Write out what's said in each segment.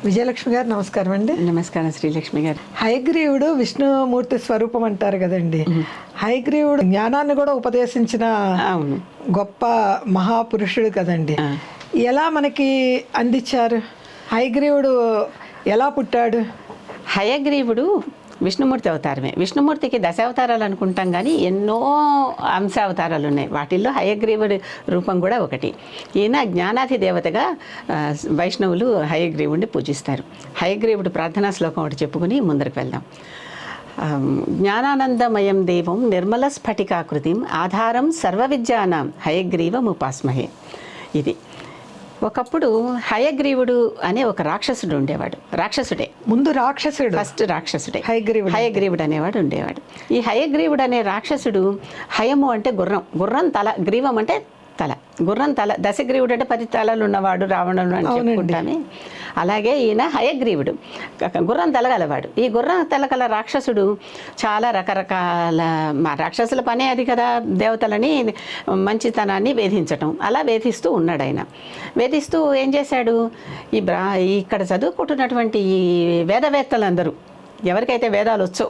విజయలక్ష్మి గారు నమస్కారం అండి. నమస్కారం శ్రీలక్ష్మి గారు. హయగ్రీవుడు విష్ణుమూర్తి స్వరూపం అంటారు కదండి. హయగ్రీవుడు జ్ఞానాన్ని కూడా ఉపదేశించిన గొప్ప మహాపురుషుడు కదండి. ఎలా మనకి అందించారు? హయగ్రీవుడు ఎలా పుట్టాడు? హయగ్రీవుడు విష్ణుమూర్తి అవతారమే. విష్ణుమూర్తికి దశావతారాలు అనుకుంటాం, కానీ ఎన్నో అంశావతారాలు ఉన్నాయి. వాటిల్లో హయగ్రీవుడి రూపం కూడా ఒకటి. ఈయన జ్ఞానాధి దేవతగా వైష్ణవులు హయగ్రీవుడిని పూజిస్తారు. హయగ్రీవుడు ప్రార్థనా శ్లోకం ఒకటి చెప్పుకుని ముందరికి వెళ్దాం. జ్ఞానానందమయం దేవం నిర్మల స్ఫటికాకృతిం ఆధారం సర్వ విద్యానాం హయగ్రీవం ఉపాస్మహే. ఇది ఒకప్పుడు హయగ్రీవుడు అనే ఒక రాక్షసుడు ఉండేవాడు. రాక్షసుడే, ముందు రాక్షసుడు, ఫస్ట్ రాక్షసుడే హయగ్రీవుడు అనేవాడు ఉండేవాడు. ఈ హయగ్రీవుడు అనే రాక్షసుడు, హయము అంటే గుర్రం, గుర్రం తల, గ్రీవం అంటే తల, గుర్రం తల. దశగ్రీవుడు అంటే 10 తలలు ఉన్నవాడు, రావణుడు అని చెప్పుకుంటామే. అలాగే ఈయన హయగ్రీవుడు గుర్రం తల గలవాడు. ఈ గుర్రం తల గల రాక్షసుడు చాలా రకరకాల, రాక్షసుల పనే అది కదా, దేవతలని మంచితనాన్ని వేధించటం. అలా వేధిస్తూ ఉన్నాడు ఆయన. వేధిస్తూ ఏం చేశాడు, ఇక్కడ చదువుకుంటున్నటువంటి ఈ వేదవేత్తలందరూ, ఎవరికైతే వేదాలు వచ్చో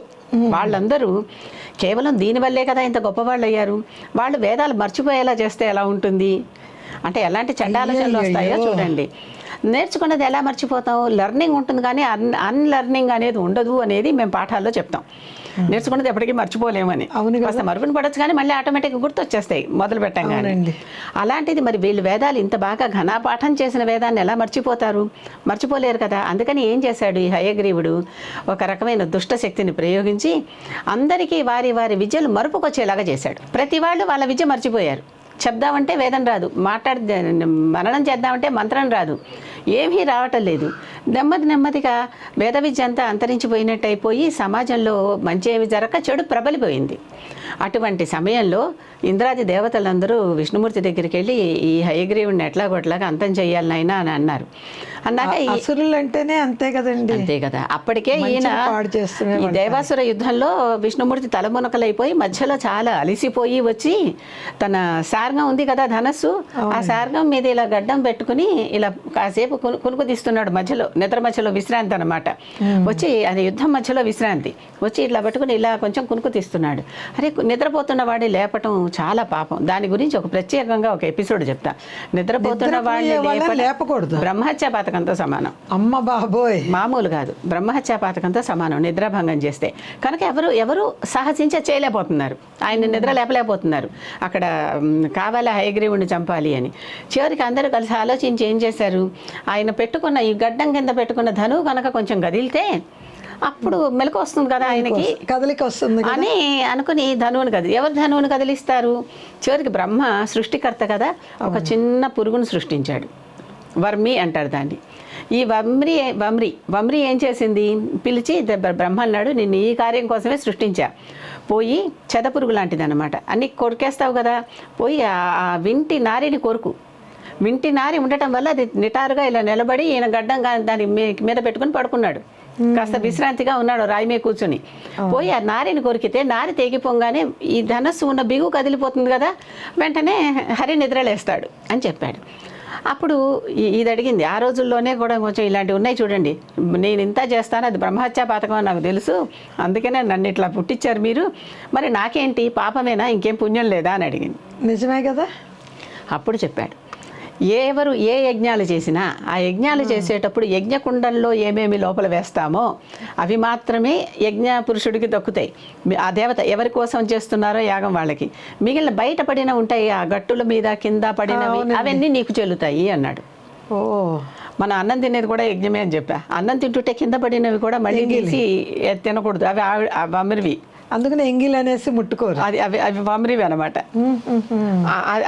వాళ్ళందరూ కేవలం దీనివల్లే కదా ఇంత గొప్పవాళ్ళు అయ్యారు. వాళ్ళు వేదాలు మర్చిపోయేలా చేస్తే ఎలా ఉంటుంది అంటే, ఎలాంటి చండాలోచనలు వస్తాయో చూడండి. నేర్చుకున్నది ఎలా మర్చిపోతాం? లెర్నింగ్ ఉంటుంది కానీ అన్లెర్నింగ్ అనేది ఉండదు అనేది మేము పాఠాల్లో చెప్తాం. నేర్చుకున్నది ఎప్పటికీ మర్చిపోలేమని. కాస్త మరుగున పడవచ్చు కానీ మళ్ళీ ఆటోమేటిక్గా గుర్తొచ్చేస్తాయి మొదలు పెట్టాం కానీ. అలాంటిది మరి వీళ్ళు వేదాలు ఇంత బాగా ఘనాపాఠం చేసిన వేదాన్ని ఎలా మర్చిపోతారు? మర్చిపోలేరు కదా. అందుకని ఏం చేశాడు ఈ హయగ్రీవుడు, ఒక రకమైన దుష్ట శక్తిని ప్రయోగించి అందరికీ వారి వారి విద్యలు మరుపుకొచ్చేలాగా చేశాడు. ప్రతి వాళ్ళు వాళ్ళ విద్య మర్చిపోయారు. చెప్దామంటే వేదం రాదు, మననం చేద్దామంటే మంత్రం రాదు, ఏమీ రావటం లేదు. నెమ్మదిగా వేద విద్య అంతా అంతరించిపోయినట్టు అయిపోయి సమాజంలో మంచి ఏమి జరగక చెడు ప్రబలిపోయింది. అటువంటి సమయంలో ఇంద్రాది దేవతలందరూ విష్ణుమూర్తి దగ్గరికి వెళ్ళి ఈ హయగ్రీవుడిని ఎట్లాగొట్లాగా అంతం చేయాలి నాయనా అని అన్నారు. అన్నాక అసురులు అంటేనే అంతే కదండి. అంతే కదా. అప్పటికే ఈయన ఈ దేవాసుర యుద్ధంలో విష్ణుమూర్తి తలమునకలైపోయి మధ్యలో చాలా అలిసిపోయి వచ్చి తన శార్గం ఉంది కదా, ధనస్సు, ఆ శార్గం మీద ఇలా గడ్డం పెట్టుకుని ఇలా కాసేపు కునుకు తీస్తున్నాడు. మధ్యలో నిద్ర మధ్యలో విశ్రాంతి అనమాట. వచ్చి అది యుద్ధం మధ్యలో విశ్రాంతి వచ్చి ఇట్లా పెట్టుకుని ఇలా కొంచెం కునుకు తీస్తున్నాడు. అరే, నిద్రపోతున్న వాడిని లేపటం చాలా పాపం. దాని గురించి ఒక ప్రత్యేకంగా ఒక ఎపిసోడ్ చెప్తా. నిద్రపోతున్న వాడిని లేపకూడదు, బ్రహ్మహత్యా పాతకంతో సమానం. అమ్మ బాబోయ్, మామూలు కాదు, బ్రహ్మహత్యా పాతకంతో సమానం నిద్రాభంగం చేస్తే. కనుక ఎవరు సాహసించే చేయలేకపోతున్నారు, ఆయన నిద్ర లేపలేకపోతున్నారు. అక్కడ కావాలా హయగ్రీవుడిని చంపాలి అని. చివరికి అందరూ కలిసి ఆలోచించి ఏం చేశారు, ఆయన పెట్టుకున్న ఈ గడ్డం కింద పెట్టుకున్న ధనువు కనుక కొంచెం కదిలితే అప్పుడు మెలకు వస్తుంది కదా, ఆయనకి కదలిక వస్తుంది అని అనుకుని ధనువుని ఎవరు ధనువుని కదిలిస్తారు? చివరికి బ్రహ్మ సృష్టికర్త కదా, ఒక చిన్న పురుగును సృష్టించాడు. వర్మి అంటారు దాన్ని. ఈ వమ్రి ఏం చేసింది, పిలిచి బ్రహ్మ అన్నాడు, నిన్ను ఈ కార్యం కోసమే సృష్టించా, పోయి చెదపురుగు లాంటిది అనమాట, అన్ని కొరికేస్తావు కదా, పోయి ఆ వింటి నారిని కొరుకు. వింటి నారి ఉండటం వల్ల అది నిటారుగా ఇలా నిలబడి ఈయన గడ్డం దాని మీద పెట్టుకుని పడుకున్నాడు. కాస్త విశ్రాంతిగా ఉన్నాడు రాయి మీద కూర్చుని. పోయి ఆ నారిని కొరికితే నారి తెగిపోగానే ఈ ధనస్సు ఉన్న బిగు కదిలిపోతుంది కదా, వెంటనే హరి నిద్రలేస్తాడు అని చెప్పాడు. అప్పుడు ఇది అడిగింది. ఆ రోజుల్లోనే కూడా కొంచెం ఇలాంటివి ఉన్నాయి చూడండి, నేను ఇంత చేస్తాను, అది బ్రహ్మహత్యా పాతకం అని నాకు తెలుసు, అందుకనే నన్ను ఇట్లా పుట్టించారు మీరు, మరి నాకేంటి పాపమేనా, ఇంకేం పుణ్యం లేదా అని అడిగింది. నిజమే కదా. అప్పుడు చెప్పాడు, ఎవరు ఏ యజ్ఞాలు చేసినా ఆ యజ్ఞాలు చేసేటప్పుడు యజ్ఞకుండంలో ఏమేమి లోపల వేస్తామో అవి మాత్రమే యజ్ఞ పురుషుడికి దక్కుతాయి. ఆ దేవత ఎవరి కోసం చేస్తున్నారో యాగం వాళ్ళకి. మిగిలిన బయట పడిన ఉంటాయి, ఆ గట్టుల మీద కింద పడినవి, అవన్నీ నీకు చెల్లుతాయి అన్నాడు. ఓ, మన అన్నం తినేది కూడా యజ్ఞమే అని చెప్పా. అన్నం తింటుంటే కింద పడినవి కూడా మళ్ళీ తీసి తినకూడదు, అవి వమ్రివి. అందుకని ఎంగిల్ అనేసి ముట్టుకోరు, అవి వమ్రివి అనమాట.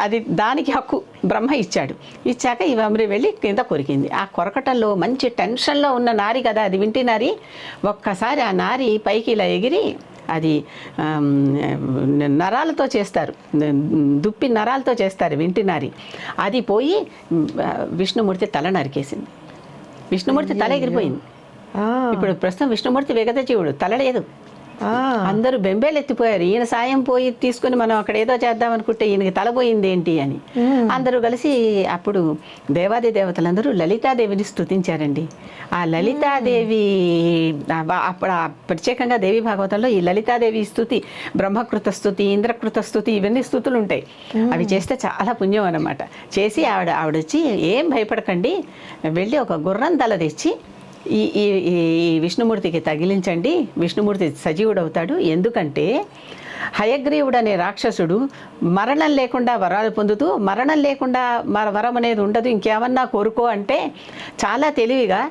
అది దానికి హక్కు బ్రహ్మ ఇచ్చాడు. ఇచ్చాక ఈ వమ్రి వెళ్ళి కింద కొరికింది. ఆ కొరకటంలో మంచి టెన్షన్లో ఉన్న నారి కదా, అది వింటి నారి. ఒక్కసారి ఆ నారి పైకి ఇలా ఎగిరి, అది నరాలతో చేస్తారు, దుప్పి నరాలతో చేస్తారు వింటి నారి. అది పోయి విష్ణుమూర్తి తల నరికేసింది. విష్ణుమూర్తి తల ఎగిరిపోయింది. ఇప్పుడు ప్రస్తుతం విష్ణుమూర్తి విగత జీవుడు, తల లేదు. ఆ, అందరూ బెంబేలు ఎత్తిపోయారు. ఈయన సాయం పోయి తీసుకుని మనం అక్కడ ఏదో చేద్దాం అనుకుంటే ఈయనకి తలపోయింది ఏంటి అని అందరూ కలిసి అప్పుడు దేవాది దేవతలందరూ లలితాదేవిని స్తుతించారండి. ఆ లలితాదేవి అప్పుడు ప్రత్యేకంగా దేవి భాగవతంలో ఈ లలితాదేవి స్తుతి, బ్రహ్మకృత స్తుతి, ఇంద్రకృత స్తుతి, ఇవన్నీ స్తుతులు ఉంటాయి. అవి చేస్తే చాలా పుణ్యం అన్నమాట. చేసి ఆవిడ వచ్చి ఏం భయపడకండి, వెళ్ళి ఒక గుర్రం తల తెచ్చి ఈ ఈ ఈ విష్ణుమూర్తికి తగిలించండి, విష్ణుమూర్తి సజీవుడవుతాడు. ఎందుకంటే హయగ్రీవుడు అనే రాక్షసుడు మరణం లేకుండా వరాలు పొందుతూ, మరణం లేకుండా వరం అనేది ఉండదు, ఇంకేమన్నా కోరుకో అంటే చాలా తెలివిగా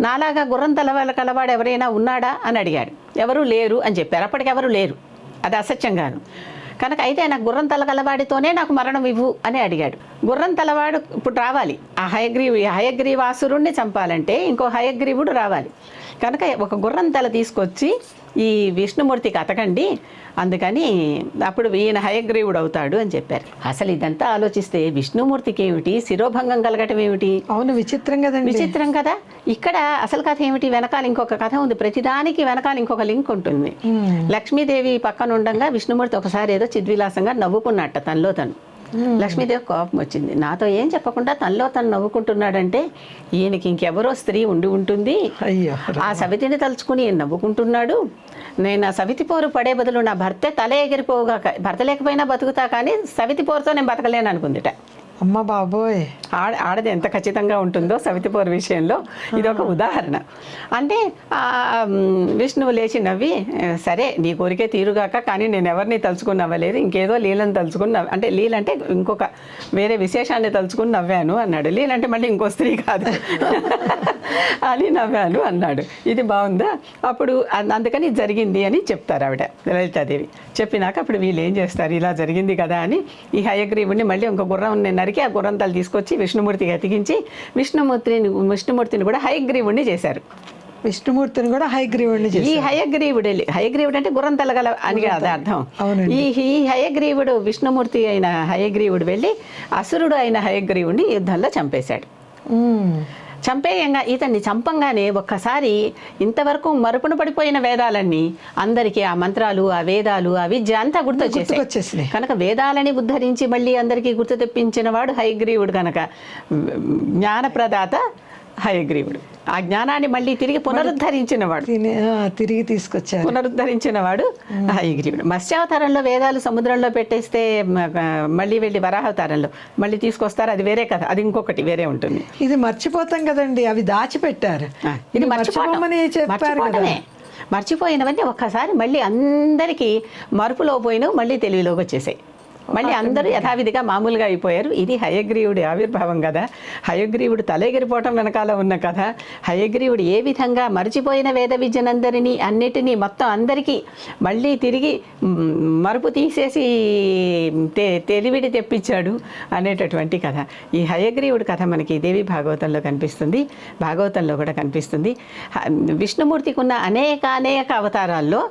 నాలాగా గుర్రం తల కలవాడు ఎవరైనా ఉన్నాడా అని అడిగాడు. ఎవరూ లేరు అని చెప్పారు. అప్పటికెవరూ లేరు, అది అసత్యం కాదు. కనుక అయితే నాకు గుర్రం తలగలవాడితోనే నాకు మరణం ఇవ్వు అని అడిగాడు. గుర్రం తలవాడు ఇప్పుడు రావాలి. ఆ హయగ్రీవాసురుణ్ణి చంపాలంటే ఇంకో హయగ్రీవుడు రావాలి. కనుక ఒక గుర్రం తల తీసుకొచ్చి ఈ విష్ణుమూర్తికి అతకండి, అందుకని అప్పుడు ఈయన హయగ్రీవుడు అవుతాడు అని చెప్పారు. అసలు ఇదంతా ఆలోచిస్తే విష్ణుమూర్తికి ఏమిటి, శిరోభంగం కలగటం ఏమిటి? అవును, విచిత్రం కదండి. విచిత్రం కదా. ఇక్కడ అసలు కథ ఏమిటి, వెనకాల ఇంకొక కథ ఉంది. ప్రతిదానికి వెనకాల ఇంకొక లింక్ ఉంటుంది. లక్ష్మీదేవి పక్కన ఉండగా విష్ణుమూర్తి ఒకసారి ఏదో చిద్విలాసంగా నవ్వుకున్నట్ట తనలో తను. లక్ష్మీదేవి కోపం వచ్చింది. నాతో ఏం చెప్పకుండా తనలో తను నవ్వుకుంటున్నాడంటే ఈయనకి ఇంకెవరో స్త్రీ ఉండి ఉంటుంది, అయ్యో, ఆ సవితిని తలుచుకుని నవ్వుకుంటున్నాడు. నేను ఆ సవితి పోరు పడే బదులు నా భర్తే తల ఎగిరిపోగా, భర్త లేకపోయినా బతుకుతా కానీ సవితి పోరుతో నేను బతకలేను అనుకుందిట. అమ్మ బాబోయ్, ఆడది ఎంత ఖచ్చితంగా ఉంటుందో సవితిపోరు విషయంలో ఇది ఒక ఉదాహరణ. అంటే విష్ణువు లేచి నవ్వి, సరే నీ కోరికే తీరుగాక, కానీ నేను ఎవరిని తలుచుకుని నవ్వలేదు, ఇంకేదో లీలను తలుచుకుని అంటే లీల అంటే ఇంకొక వేరే విశేషాన్ని తలుచుకుని నవ్వాను అన్నాడు. లీలంటే మళ్ళీ ఇంకో స్త్రీ కాదు అని నవ్వాను అన్నాడు. ఇది బాగుందా? అప్పుడు అందుకని జరిగింది అని చెప్తారు ఆవిడ లలితాదేవి. చెప్పినాక అప్పుడు వీళ్ళు ఏం చేస్తారు, ఇలా జరిగింది కదా అని ఈ హయగ్రీవుడిని మళ్ళీ ఇంకో గుర్రం నరికి ఆ గుర్రం తల తీసుకొచ్చి విష్ణుమూర్తికి అతికించి విష్ణుమూర్తిని కూడా హయగ్రీవుడిని చేశారు. విష్ణుమూర్తిని కూడా హయగ్రీవుడిని చేశారు. ఈ హయగ్రీవుడు అంటే గుర్రం తలగల అని కాదు అర్థం. ఈ హయగ్రీవుడు విష్ణుమూర్తి అయిన హయగ్రీవుడు వెళ్ళి అసురుడు అయిన హయగ్రీవుడిని యుద్ధంలో చంపేశాడు. చంపేయంగా ఇతన్ని చంపంగానే ఒక్కసారి ఇంతవరకు మరుపున పడిపోయిన వేదాలన్నీ అందరికీ ఆ మంత్రాలు, ఆ వేదాలు, ఆ విద్య అంతా గుర్తొచ్చేసాయి. కనుక వేదాలని ఉద్ధరించి మళ్ళీ అందరికీ గుర్తు తెప్పించిన వాడు హయగ్రీవుడు. కనుక జ్ఞానప్రదాత హయగ్రీవుడు. ఆ జ్ఞానాన్ని మళ్ళీ తిరిగి పునరుద్ధరించినవాడు, తిరిగి తీసుకొచ్చారు, పునరుద్ధరించినవాడు హయగ్రీవుడు. మత్స్యావతారంలో వేదాలు సముద్రంలో పెట్టేస్తే మళ్ళీ వెళ్ళి వరాహవతారంలో మళ్ళీ తీసుకొస్తారు, అది వేరే కథ, అది ఇంకొకటి వేరే ఉంటుంది. ఇది మర్చిపోతాం కదండి, అవి దాచిపెట్టారు. ఇది మర్చిపోమని చెప్పారు కదా. మర్చిపోయినవన్నీ ఒక్కసారి మళ్ళీ అందరికీ మరుపులో పోయినవి మళ్ళీ తెలివిలోకి వచ్చేసాయి. మళ్ళీ అందరూ యథావిధిగా మామూలుగా అయిపోయారు. ఇది హయగ్రీవుడి ఆవిర్భావం కదా. హయగ్రీవుడు తలెగిరిపోవటం వెనకాల ఉన్న కథ. హయగ్రీవుడు ఏ విధంగా మర్చిపోయిన వేద విద్యనందరినీ అన్నిటినీ మొత్తం అందరికీ మళ్ళీ తిరిగి మరుపు తీసేసి తెలివిడి తెప్పించాడు అనేటటువంటి కథ. ఈ హయగ్రీవుడి కథ మనకి దేవి భాగవతంలో కనిపిస్తుంది, భాగవతంలో కూడా కనిపిస్తుంది. విష్ణుమూర్తికి ఉన్న అనేక అవతారాల్లో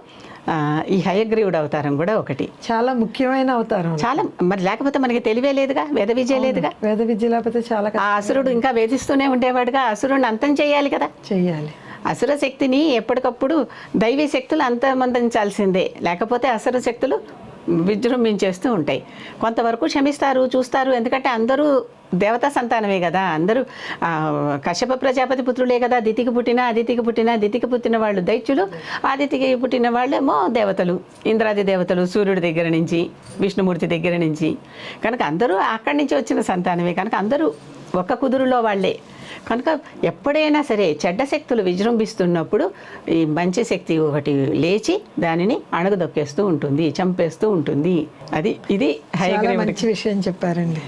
ఈ హయగ్రీవుడు అవతారం కూడా ఒకటి. చాలా ముఖ్యమైన అవతారం. చాలా, మరి లేకపోతే మనకి తెలివే లేదుగా, వేద విద్య లేదుగా. వేద విద్య లేకపోతే చాలా. ఆ అసురుడు ఇంకా వేధిస్తూనే ఉండేవాడుగా. అసురుడిని అంతం చేయాలి కదా. చెయ్యాలి. అసుర శక్తిని ఎప్పటికప్పుడు దైవీ శక్తులు అంతమందించాల్సిందే, లేకపోతే అసుర శక్తులు విజృంభించేస్తూ ఉంటాయి. కొంతవరకు క్షమిస్తారు, చూస్తారు, ఎందుకంటే అందరూ దేవతా సంతానమే కదా. అందరూ కశ్యప ప్రజాపతి పుత్రులే కదా. దితికి పుట్టిన వాళ్ళు దైత్యులు, ఆదితికి పుట్టిన వాళ్ళేమో దేవతలు, ఇంద్రాది దేవతలు, సూర్యుడి దగ్గర నుంచి విష్ణుమూర్తి దగ్గర నుంచి. కనుక అందరూ అక్కడి నుంచి వచ్చిన సంతానమే. కనుక అందరూ ఒక్క కుదురులో వాళ్ళే. కనుక ఎప్పుడైనా సరే చెడ్డ శక్తులు విజృంభిస్తున్నప్పుడు ఈ మంచి శక్తి ఒకటి లేచి దానిని అణగదొక్కేస్తూ ఉంటుంది, చంపేస్తూ ఉంటుంది. ఇది హయగ్రీవుడి మంచి విషయం చెప్పారండి.